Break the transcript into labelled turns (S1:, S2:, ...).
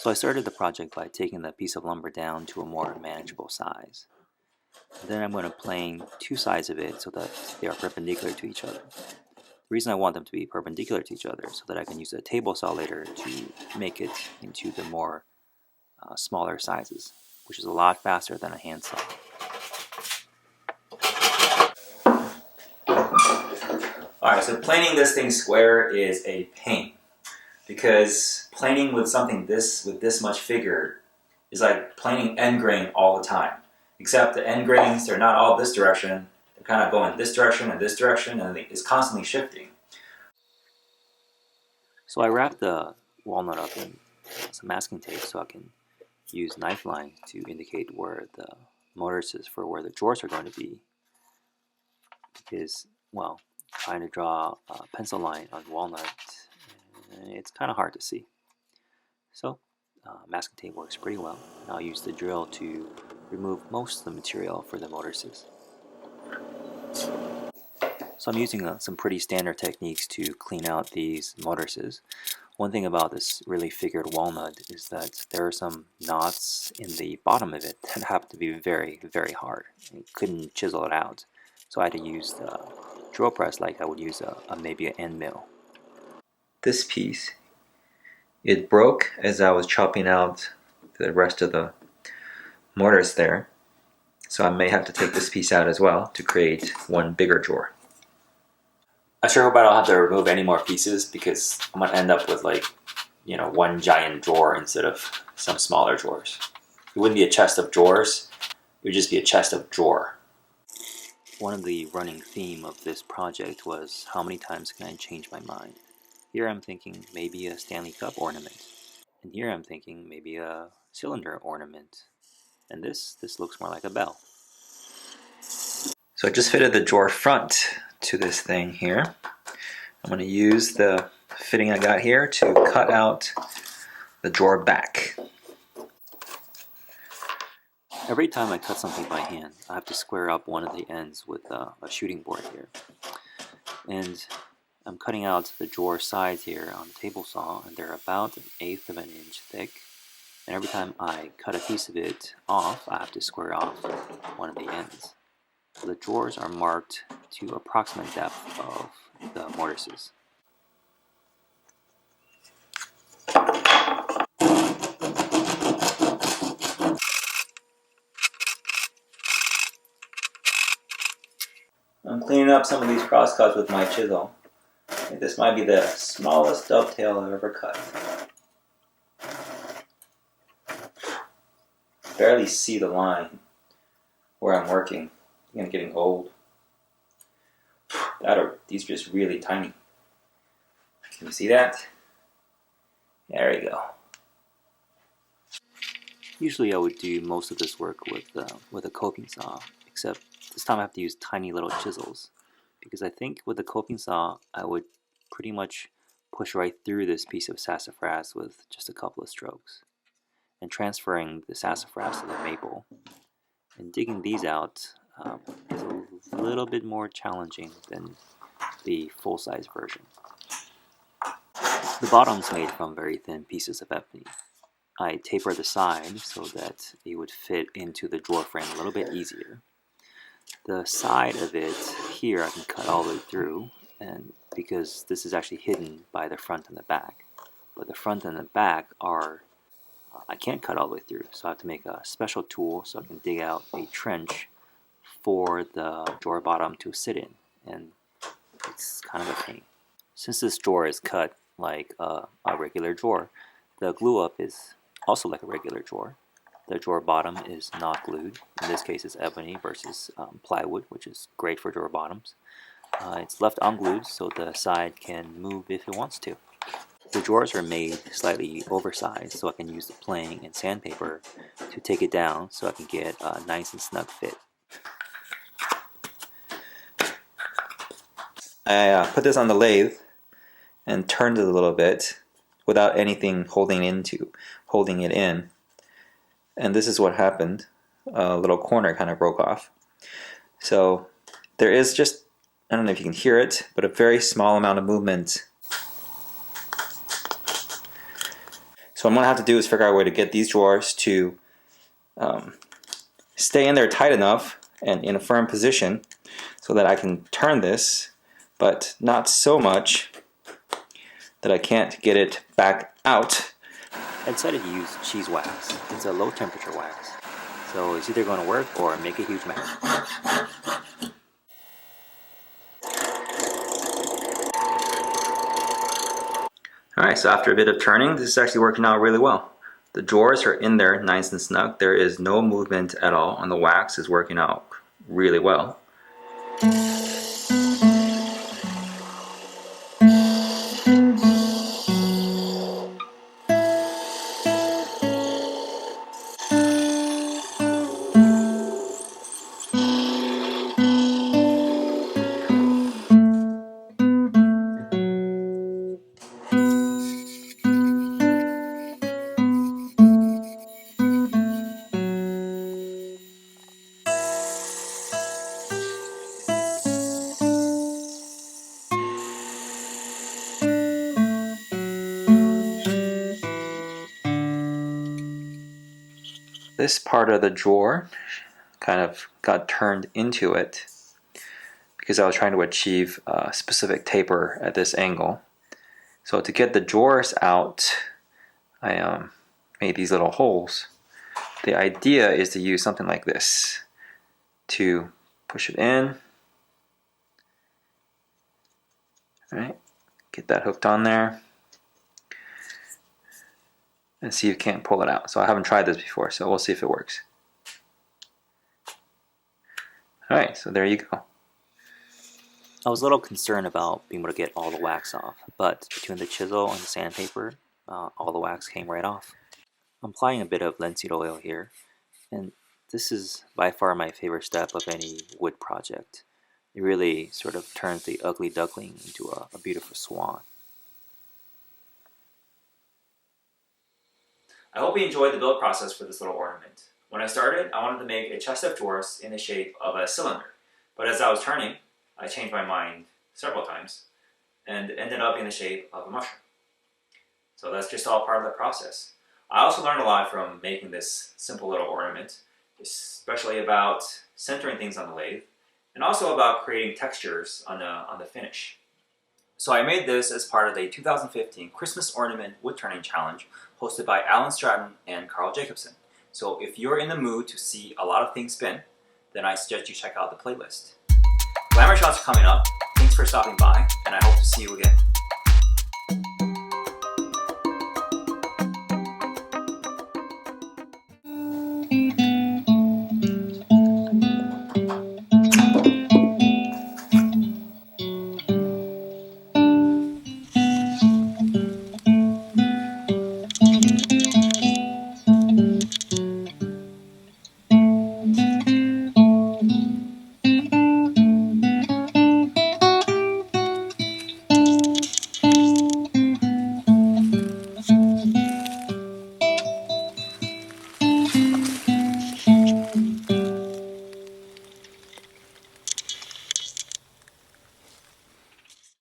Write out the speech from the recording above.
S1: So I started the project by taking the piece of lumber down to a more manageable size. Then I'm going to plane two sides of it so that they are perpendicular to each other. The reason I want them to be perpendicular to each other is so that I can use a table saw later to make it into the more smaller sizes, which is a lot faster than a hand saw. Alright, so planing this thing square is a pain, because planing with something with this much figure is like planing end grain all the time. Except the end grains, they're not all this direction, they're kind of going this direction, and it's constantly shifting. So I wrapped the walnut up in some masking tape so I can use knife lines to indicate where the mortises for where the drawers are going to be. Because, well, trying to draw a pencil line on walnut, it's kind of hard to see. So masking tape works pretty well. And I'll use the drill to remove most of the material for the mortises. So I'm using some pretty standard techniques to clean out these mortises. One thing about this really figured walnut is that there are some knots in the bottom of it that have to be very, very hard. I couldn't chisel it out, so I had to use the drill press like I would use maybe an end mill. This piece, it broke as I was chopping out the rest of the mortise there, so I may have to take this piece out as well to create one bigger drawer. I sure hope I don't have to remove any more pieces, because I'm going to end up with one giant drawer instead of some smaller drawers. It wouldn't be a chest of drawers, it would just be a chest of drawer. One of the running theme of this project was how many times can I change my mind. Here I'm thinking maybe a Stanley Cup ornament, and here I'm thinking maybe a cylinder ornament, and this looks more like a bell. So I just fitted the drawer front to this thing here. I'm going to use the fitting I got here to cut out the drawer back. Every time I cut something by hand, I have to square up one of the ends with a shooting board here. And I'm cutting out the drawer sides here on the table saw, and they're about 1/8 of an inch thick. And every time I cut a piece of it off, I have to square off one of the ends. So the drawers are marked to approximate depth of the mortises. I'm cleaning up some of these crosscuts with my chisel. I think this might be the smallest dovetail I've ever cut. Barely see the line where I'm working. I think I'm getting old. These are just really tiny. Can you see that? There we go. Usually I would do most of this work with a coping saw, except this time I have to use tiny little chisels, because I think with the coping saw I would pretty much push right through this piece of sassafras with just a couple of strokes. And transferring the sassafras to the maple and digging these out is a little bit more challenging than the full-size version. The bottom's made from very thin pieces of ebony. I taper the side so that it would fit into the drawer frame a little bit easier. The side of it here I can cut all the way through, and because this is actually hidden by the front and the back. But the front and the back I can't cut all the way through, so I have to make a special tool so I can dig out a trench for the drawer bottom to sit in, and it's kind of a pain. Since this drawer is cut like a regular drawer, the glue up is also like a regular drawer. The drawer bottom is not glued. In this case it's ebony versus plywood, which is great for drawer bottoms. It's left unglued so the side can move if it wants to. The drawers are made slightly oversized so I can use the plane and sandpaper to take it down so I can get a nice and snug fit. I put this on the lathe and turned it a little bit without anything holding it in. And this is what happened. A little corner kind of broke off. So there is just, I don't know if you can hear it, but a very small amount of movement. So
S2: So what I'm going to have to do is figure out a way to get these drawers to stay in there tight enough and in a firm position so that I can turn this, but not so much that I can't get it back out.
S1: I decided to use cheese wax. It's a low temperature wax, so it's either going to work or make a huge mess.
S2: Alright, so after a bit of turning, this is actually working out really well. The drawers are in there nice and snug. There is no movement at all, and the wax is working out really well. This part of the drawer kind of got turned into it because I was trying to achieve a specific taper at this angle. So to get the drawers out, I made these little holes. The idea is to use something like this to push it in. Alright, get that hooked on there and see if you can't pull it out. So I haven't tried this before, so we'll see if it works. Alright, so there you go.
S1: I was a little concerned about being able to get all the wax off, but between the chisel and the sandpaper, all the wax came right off. I'm applying a bit of linseed oil here, and this is by far my favorite step of any wood project. It really sort of turns the ugly duckling into a beautiful swan. I hope you enjoyed the build process for this little ornament. When I started, I wanted to make a chest of drawers in the shape of a cylinder, but as I was turning, I changed my mind several times and ended up in the shape of a mushroom. So that's just all part of the process. I also learned a lot from making this simple little ornament, especially about centering things on the lathe, and also about creating textures on the finish. So I made this as part of the 2015 Christmas Ornament Woodturning Challenge hosted by Alan Stratton and Carl Jacobson. So if you're in the mood to see a lot of things spin, then I suggest you check out the playlist. Glamour shots are coming up. Thanks for stopping by, and I hope to see you again.